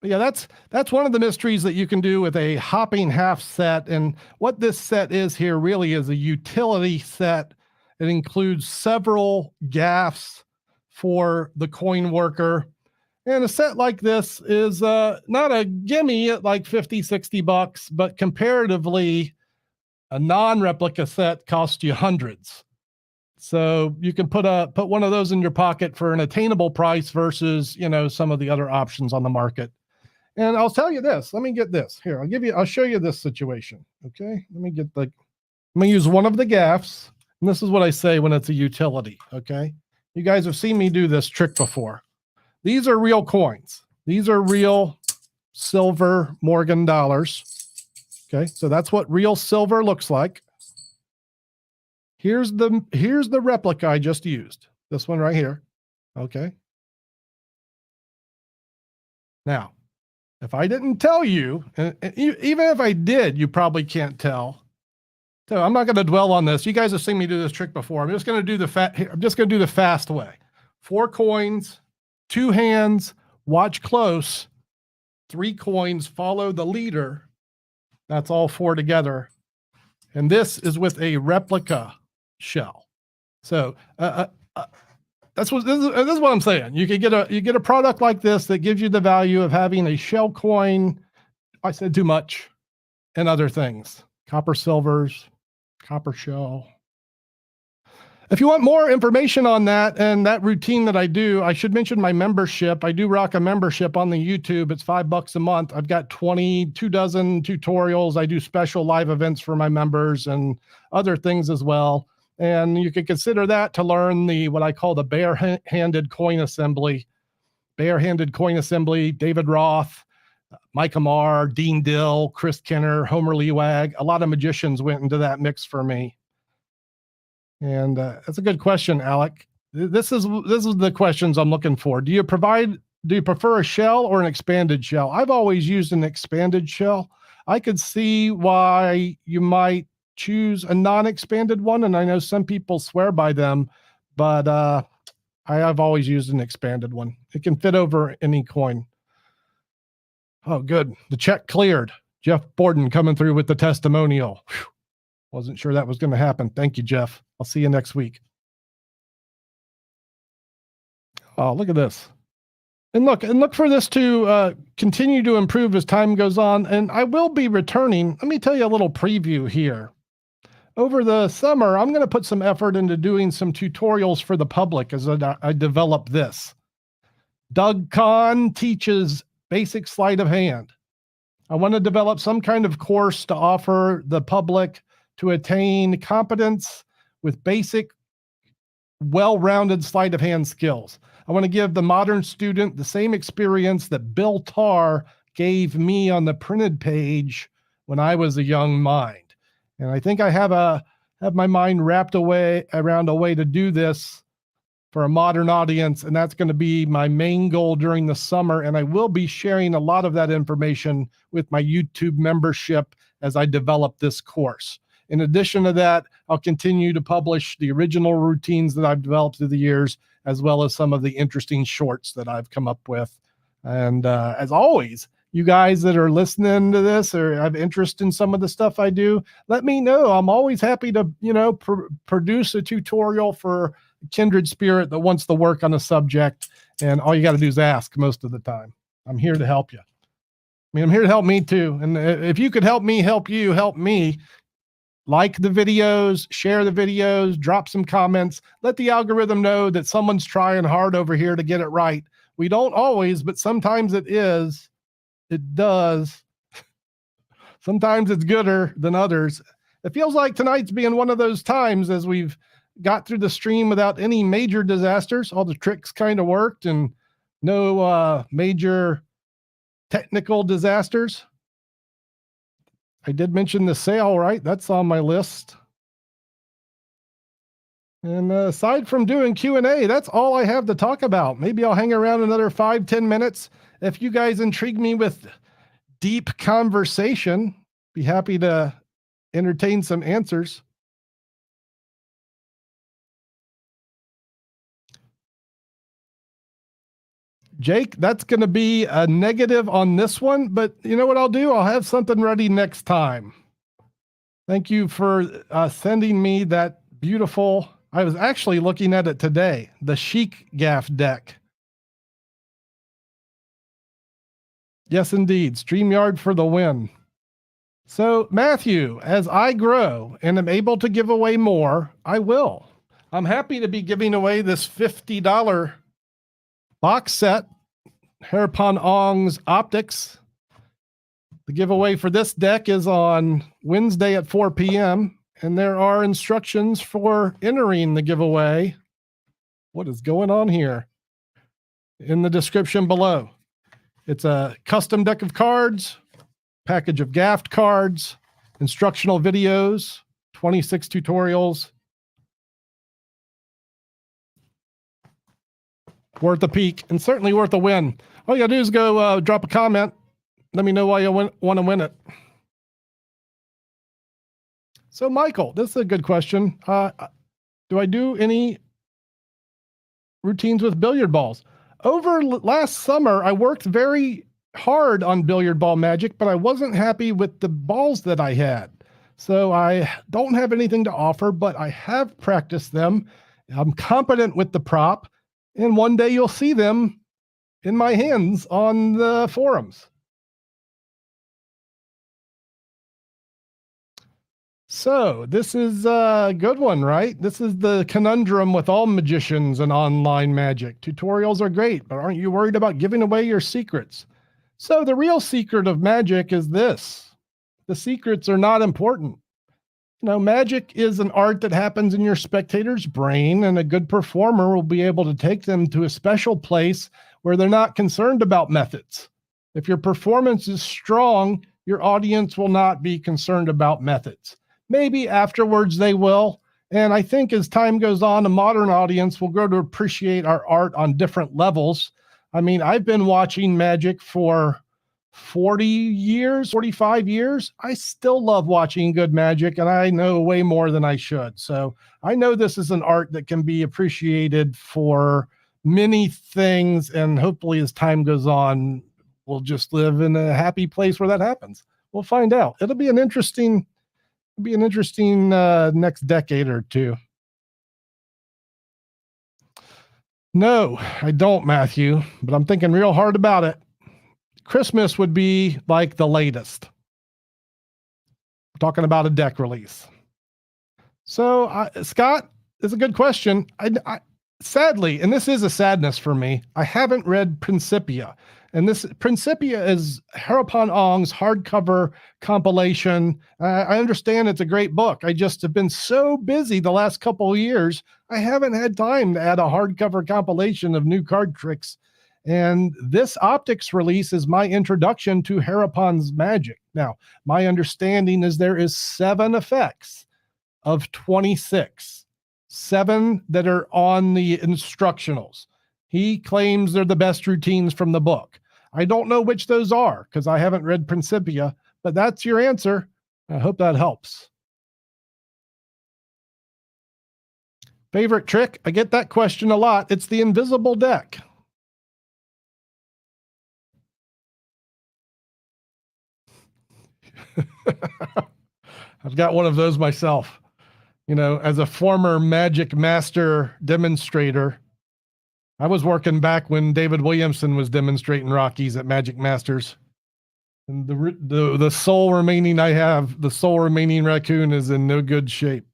But yeah, that's one of the mysteries that you can do with a hopping half set. And what this set is here really is a utility set. It includes several gaffs for the coin worker. And a set like this is not a gimme at like 50, 60 bucks, but comparatively, a non-replica set costs you hundreds. So you can put one of those in your pocket for an attainable price versus, some of the other options on the market. And I'll tell you this, let me get this here. I'll show you this situation. Okay. Let me use one of the gaffs. And this is what I say when it's a utility. Okay. You guys have seen me do this trick before. These are real coins. These are real silver Morgan dollars. Okay. So that's what real silver looks like. Here's the replica I just used. This one right here. Okay. Now, if I didn't tell you, and even if I did, you probably can't tell. So I'm not going to dwell on this. You guys have seen me do this trick before. I'm just going to do the fast way. 4 coins, 2 hands, watch close, 3 coins, follow the leader. That's all 4 together. And this is with a replica shell. So this is what I'm saying. You get a product like this that gives you the value of having a shell coin. I said too much, and other things. Copper silvers, copper shell. If you want more information on that and that routine that I do, I should mention my membership. I do rock a membership on the YouTube. It's $5 a month. I've got 22 dozen tutorials. I do special live events for my members and other things as well. And you can consider that to learn what I call the barehanded coin assembly. Barehanded coin assembly, David Roth, Mike Amar, Dean Dill, Chris Kenner, Homer Lewag. A lot of magicians went into that mix for me. And that's a good question, Alec. This is the questions I'm looking for. Do you prefer a shell or an expanded shell? I've always used an expanded shell. I could see why you might choose a non-expanded one, and I know some people swear by them, but I have always used an expanded one. It can fit over any coin. Oh, good. The check cleared. Jeff Borden coming through with the testimonial. Whew. Wasn't sure that was going to happen. Thank you, Jeff. I'll see you next week. Oh, look at this. And look for this to continue to improve as time goes on. And I will be returning. Let me tell you a little preview here. Over the summer, I'm going to put some effort into doing some tutorials for the public as I develop this. Doug Kahn teaches basic sleight of hand. I want to develop some kind of course to offer the public to attain competence with basic, well-rounded sleight of hand skills. I want to give the modern student the same experience that Bill Tarr gave me on the printed page when I was a young mind. And I think I have my mind wrapped around a way to do this for a modern audience, and that's going to be my main goal during the summer. And I will be sharing a lot of that information with my YouTube membership as I develop this course. In addition to that, I'll continue to publish the original routines that I've developed through the years, as well as some of the interesting shorts that I've come up with. And as always, you guys that are listening to this or have interest in some of the stuff I do, let me know. I'm always happy to, produce a tutorial for kindred spirit that wants to work on a subject. And all you got to do is ask most of the time. I'm here to help you. I'm here to help me too. And if you could help me help you, help me. Like the videos, share the videos, drop some comments. Let the algorithm know that someone's trying hard over here to get it right. We don't always, but sometimes it is. It does. Sometimes it's gooder than others. It feels like tonight's being one of those times as we've got through the stream without any major disasters. All the tricks kind of worked and no major technical disasters. I did mention the sale, right? That's on my list. And aside from doing Q&A, that's all I have to talk about. Maybe I'll hang around another 5-10 minutes. If you guys intrigue me with deep conversation, be happy to entertain some answers. Jake, that's going to be a negative on this one, but you know what I'll do? I'll have something ready next time. Thank you for sending me that beautiful, I was actually looking at it today, the Chic Gaff deck. Yes, indeed. StreamYard for the win. So, Matthew, as I grow and am able to give away more, I will. I'm happy to be giving away this $50 box set, Hereupon Ong's Optics. The giveaway for this deck is on Wednesday at 4 p.m., and there are instructions for entering the giveaway. What is going on here? In the description below. It's a custom deck of cards, package of gaffed cards, instructional videos, 26 tutorials. Worth a peek, and certainly worth a win. All you gotta do is go drop a comment. Let me know why you want to win it. So, Michael, this is a good question. Do I do any routines with billiard balls? Over last summer, I worked very hard on billiard ball magic, but I wasn't happy with the balls that I had. So I don't have anything to offer, but I have practiced them. I'm competent with the prop, and one day you'll see them in my hands on the forums. So this is a good one, right? This is the conundrum with all magicians and online magic. Tutorials are great, but aren't you worried about giving away your secrets? So the real secret of magic is this. The secrets are not important. Magic is an art that happens in your spectator's brain, and a good performer will be able to take them to a special place where they're not concerned about methods. If your performance is strong, your audience will not be concerned about methods. Maybe afterwards they will. And I think as time goes on, a modern audience will grow to appreciate our art on different levels. I mean, I've been watching magic for 40 years, 45 years. I still love watching good magic, and I know way more than I should. So I know this is an art that can be appreciated for many things. And hopefully as time goes on, we'll just live in a happy place where that happens. We'll find out. It'll be an interesting next decade or two. No, I don't, Matthew, but I'm thinking real hard about it. Christmas would be like the latest. I'm talking about a deck release. So, Scott, is a good question. Sadly, and this is a sadness for me, I haven't read Principia. And this Principia is Harapon Ong's hardcover compilation. I understand it's a great book. I just have been so busy the last couple of years, I haven't had time to add a hardcover compilation of new card tricks. And this optics release is my introduction to Harapon's magic. Now, my understanding is there is 7 effects of 26, 7 that are on the instructionals. He claims they're the best routines from the book. I don't know which those are because I haven't read Principia, but that's your answer. I hope that helps. Favorite trick? I get that question a lot. It's the invisible deck. I've got one of those myself. You know, as a former Magic Master demonstrator, I was working back when David Williamson was demonstrating Rockies at Magic Masters. And the sole remaining I have, the sole remaining raccoon is in no good shape.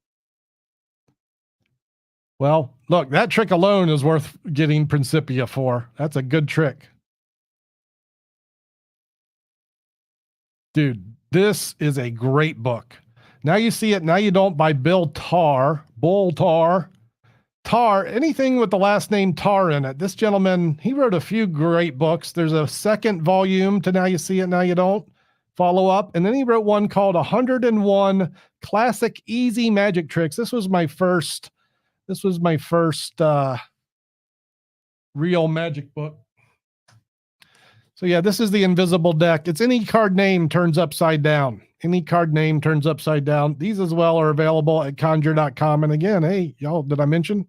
Well, look, that trick alone is worth getting Principia for. That's a good trick. Dude, this is a great book. Now you see it, now you don't, by Bill Tarr, Bull Tarr. Tarr, anything with the last name Tarr in it. This gentleman, he wrote a few great books. There's a second volume to Now You See It, Now You Don't, follow up. And then he wrote one called 101 Classic Easy Magic Tricks. This was my first real magic book. So yeah, this is the invisible deck. It's any card name turns upside down. Any card name turns upside down. These as well are available at conjure.com. And again, hey, y'all, did I mention?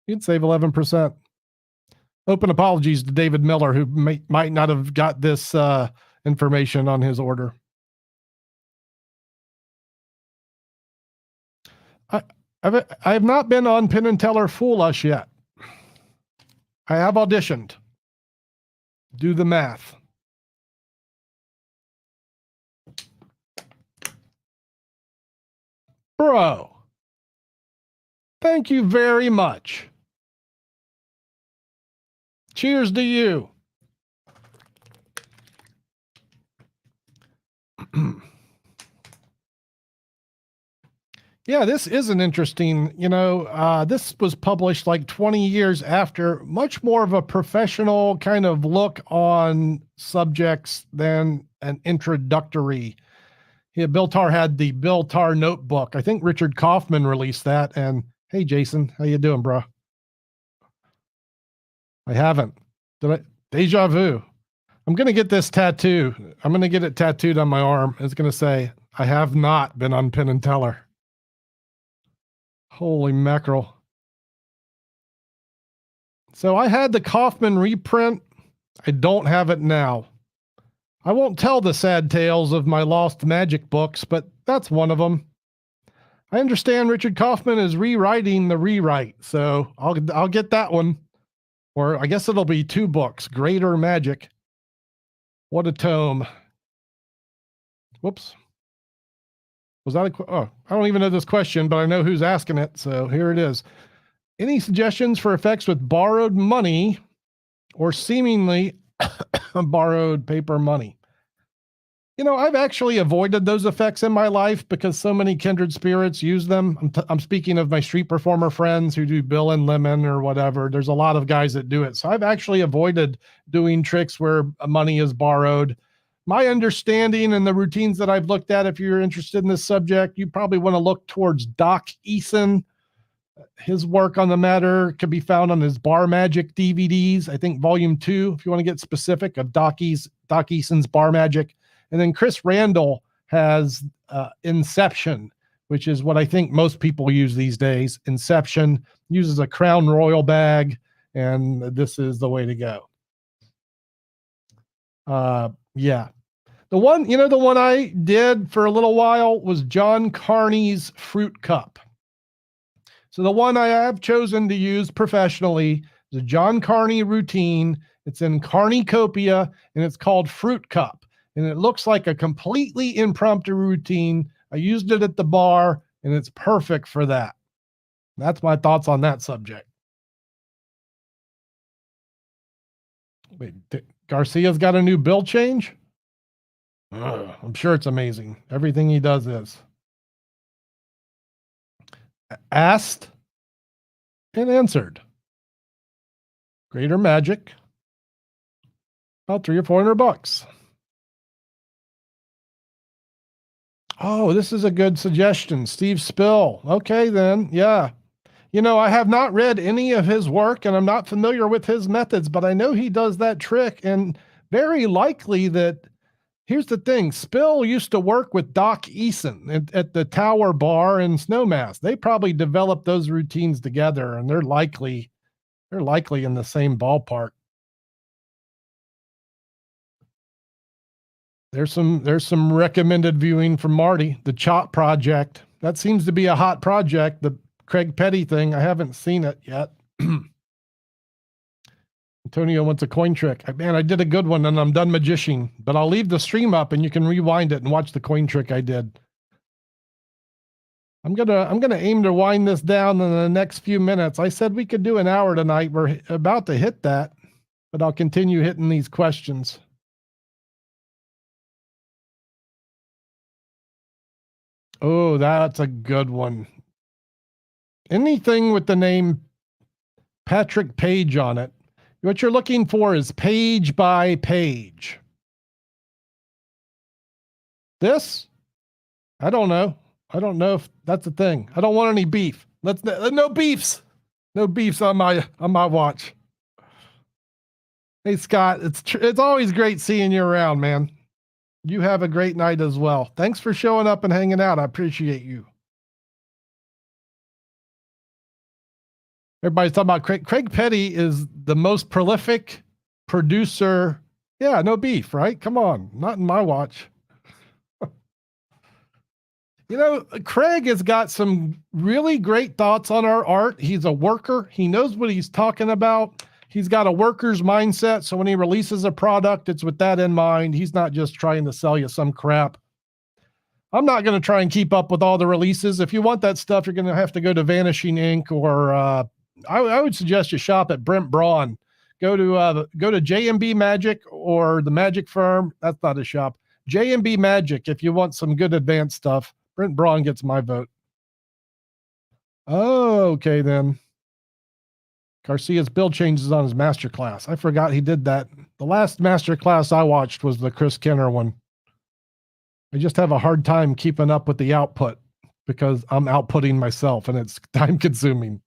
You'd save 11%. Open apologies to David Miller, who might not have got this information on his order. I have not been on Penn and Teller Fool Us yet. I have auditioned. Do the math. Bro, thank you very much. Cheers to you. Yeah, this is an interesting, this was published like 20 years after, much more of a professional kind of look on subjects than an introductory. Yeah, Bill Tarr had the Bill Tarr notebook. I think Richard Kaufman released that. And hey, Jason, how you doing, bro? I haven't. Did I? Deja vu. I'm going to get this tattoo. I'm going to get it tattooed on my arm. It's going to say, I have not been on Penn and Teller. Holy mackerel. So I had the Kaufman reprint. I don't have it now. I won't tell the sad tales of my lost magic books, but that's one of them. I understand Richard Kaufman is rewriting the rewrite, so I'll get that one. Or I guess it'll be 2 books, Greater Magic. What a tome. Whoops. Was that I don't even know this question, but I know who's asking it, so here it is. Any suggestions for effects with borrowed money or seemingly borrowed paper money? I've actually avoided those effects in my life because so many kindred spirits use them. I'm speaking of my street performer friends who do Bill and Lemon or whatever. There's a lot of guys that do it. So I've actually avoided doing tricks where money is borrowed. My understanding and the routines that I've looked at, if you're interested in this subject, you probably want to look towards Doc Eason. His work on the matter can be found on his Bar Magic DVDs. I think volume 2, if you want to get specific, of Doc Eason's Bar Magic. And then Chris Randall has Inception, which is what I think most people use these days. Inception uses a Crown Royal bag, and this is the way to go. Yeah. The one I did for a little while was John Carney's Fruit Cup. So the one I have chosen to use professionally is a John Carney routine. It's in Carnicopia, and it's called Fruit Cup. And it looks like a completely impromptu routine. I used it at the bar, and it's perfect for that. That's my thoughts on that subject. Wait, Garcia's got a new bill change? I'm sure it's amazing. Everything he does is. Asked and answered. Greater Magic. About $300 or $400. Oh, this is a good suggestion. Steve Spill. Okay, then. Yeah. You know, I have not read any of his work and I'm not familiar with his methods, but I know he does that trick, and very likely that, here's the thing, Spill used to work with Doc Eason at the Tower Bar in Snowmass. They probably developed those routines together, and they're likely in the same ballpark. There's some recommended viewing from Marty, the Chop Project. That seems to be a hot project, the Craig Petty thing. I haven't seen it yet. Antonio wants a coin trick. Man, I did a good one and I'm done magician, but I'll leave the stream up and you can rewind it and watch the coin trick I did. I'm gonna aim to wind this down in the next few minutes. I said we could do an hour tonight. We're about to hit that, but I'll continue hitting these questions. Oh, that's a good one. Anything with the name Patrick Page on it. What you're looking for is page by page. This? I don't know. I don't know if that's a thing. I don't want any beef. No beefs. No beefs on my watch. Hey Scott, it's always great seeing you around, man. You have a great night as well. Thanks for showing up and hanging out. I appreciate you. Everybody's talking about Craig. Craig Petty is the most prolific producer. Yeah, no beef, right? Come on, not in my watch. You know, Craig has got some really great thoughts on our art. He's a worker. He knows what he's talking about. He's got a worker's mindset. So when he releases a product, it's with that in mind. He's not just trying to sell you some crap. I'm not going to try and keep up with all the releases. If you want that stuff, you're going to have to go to Vanishing Ink, or I would suggest you shop at Brent Braun. Go to JMB Magic or the Magic Firm. That's not a shop. JMB Magic, if you want some good advanced stuff. Brent Braun gets my vote. Oh, okay then. Garcia's build changes on his masterclass. I forgot he did that. The last masterclass I watched was the Chris Kenner one. I just have a hard time keeping up with the output because I'm outputting myself and it's time consuming.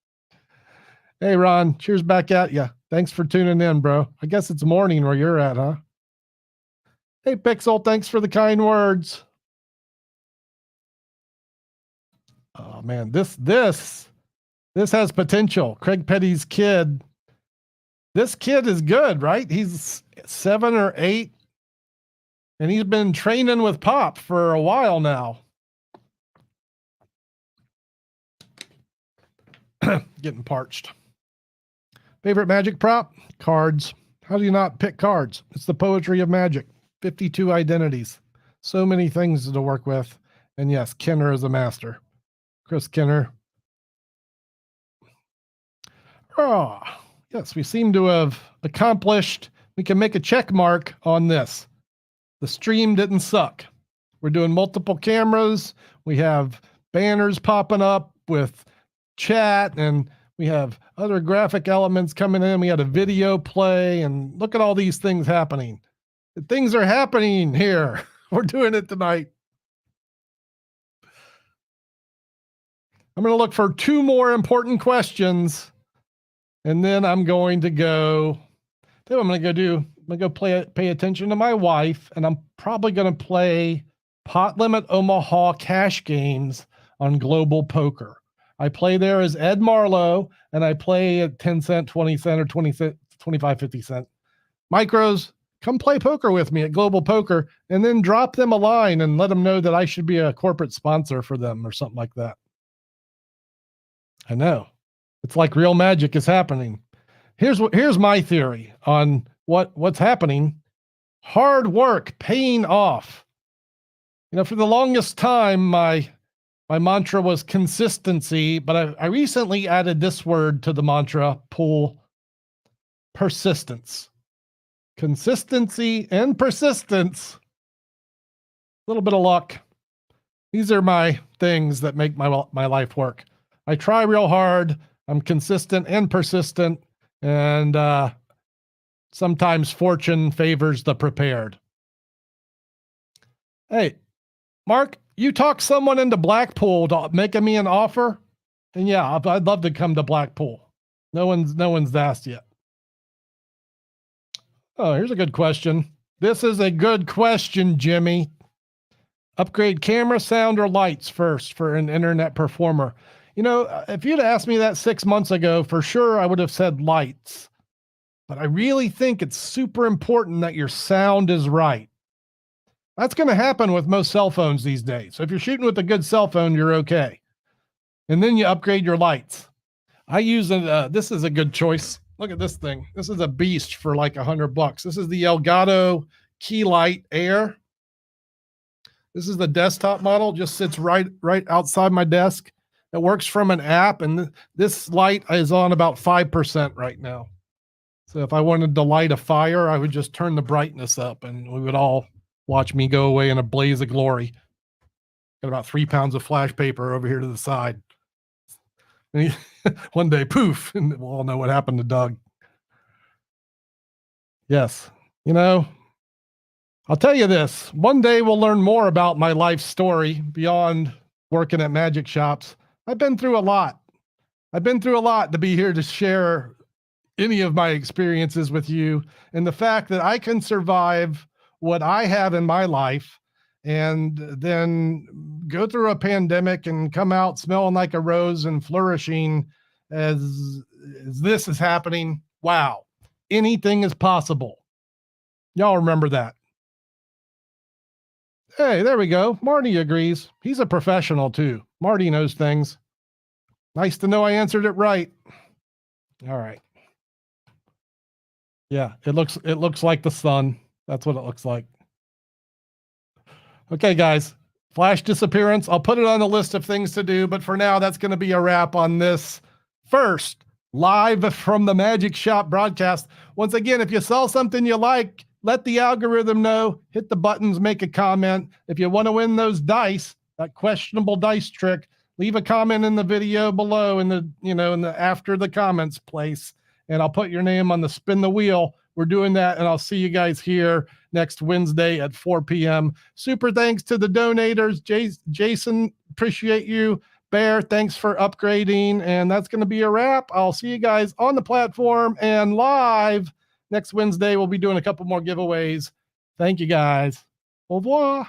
Hey, Ron, cheers back at you. Thanks for tuning in, bro. I guess it's morning where you're at, huh? Hey, Pixel, thanks for the kind words. Oh man, this has potential. Craig Petty's kid. This kid is good, right? He's 7 or 8. And he's been training with Pop for a while now. Getting parched. Favorite Magic prop? Cards. How do you not pick cards? It's the poetry of Magic. 52 identities. So many things to work with. And yes, Kenner is a master. Chris Kenner. Oh, yes, we seem to have accomplished. We can make a check mark on this. The stream didn't suck. We're doing multiple cameras. We have banners popping up with chat, and we have other graphic elements coming in. We had a video play, and look at all these things happening. Things are happening here. We're doing it tonight. I'm going to look for 2 more important questions, and then I'm going to go. Then I'm going to go pay attention to my wife, and I'm probably going to play Pot Limit Omaha cash games on Global Poker. I play there as Ed Marlowe, and I play at 10 cent, 20 cent, or 20 cent, 25, 50 cent. Micros, come play poker with me at Global Poker, and then drop them a line and let them know that I should be a corporate sponsor for them or something like that. I know. It's like real magic is happening. Here's my theory on what's happening. Hard work paying off. You know, for the longest time, my mantra was consistency, but I recently added this word to the mantra pool: persistence. Consistency and persistence. A little bit of luck. These are my things that make my life work. I try real hard. I'm consistent and persistent, and sometimes fortune favors the prepared. Hey, Mark, you talked someone into Blackpool to making me an offer, and yeah, I'd love to come to Blackpool. No one's asked yet. Oh, here's a good question. This is a good question, Jimmy. Upgrade camera, sound, or lights first for an internet performer. You know, if you'd asked me that 6 months ago, for sure I would have said lights. But I really think it's super important that your sound is right. That's going to happen with most cell phones these days. So if you're shooting with a good cell phone, you're okay. And then you upgrade your lights. I use this is a good choice. Look at this thing. This is a beast for like $100. This is the Elgato Key Light Air. This is the desktop model. Just sits right outside my desk. It works from an app, and this light is on about 5% right now. So if I wanted to light a fire, I would just turn the brightness up, and we would all watch me go away in a blaze of glory. Got about 3 pounds of flash paper over here to the side. One day, poof, and we'll all know what happened to Doug. Yes, you know, I'll tell you this. One day we'll learn more about my life story beyond working at magic shops. I've been through a lot. I've been through a lot to be here to share any of my experiences with you. And the fact that I can survive what I have in my life and then go through a pandemic and come out smelling like a rose and flourishing as this is happening. Wow. Anything is possible. Y'all remember that. Hey, there we go. Marty agrees. He's a professional too. Marty knows things. Nice to know I answered it right. All right. Yeah, it looks like the sun. That's what it looks like. Okay, guys. Flash disappearance. I'll put it on the list of things to do, but for now, that's going to be a wrap on this first live from the Magic Shop broadcast. Once again, if you saw something you like, let the algorithm know. Hit the buttons, make a comment. If you want to win those dice, that questionable dice trick, leave a comment in the video below in the after the comments place, and I'll put your name on the spin the wheel. We're doing that, and I'll see you guys here next Wednesday at 4 p.m. Super thanks to the donators. Jason, appreciate you. Bear, thanks for upgrading, and that's going to be a wrap. I'll see you guys on the platform and live next Wednesday. We'll be doing a couple more giveaways. Thank you, guys. Au revoir.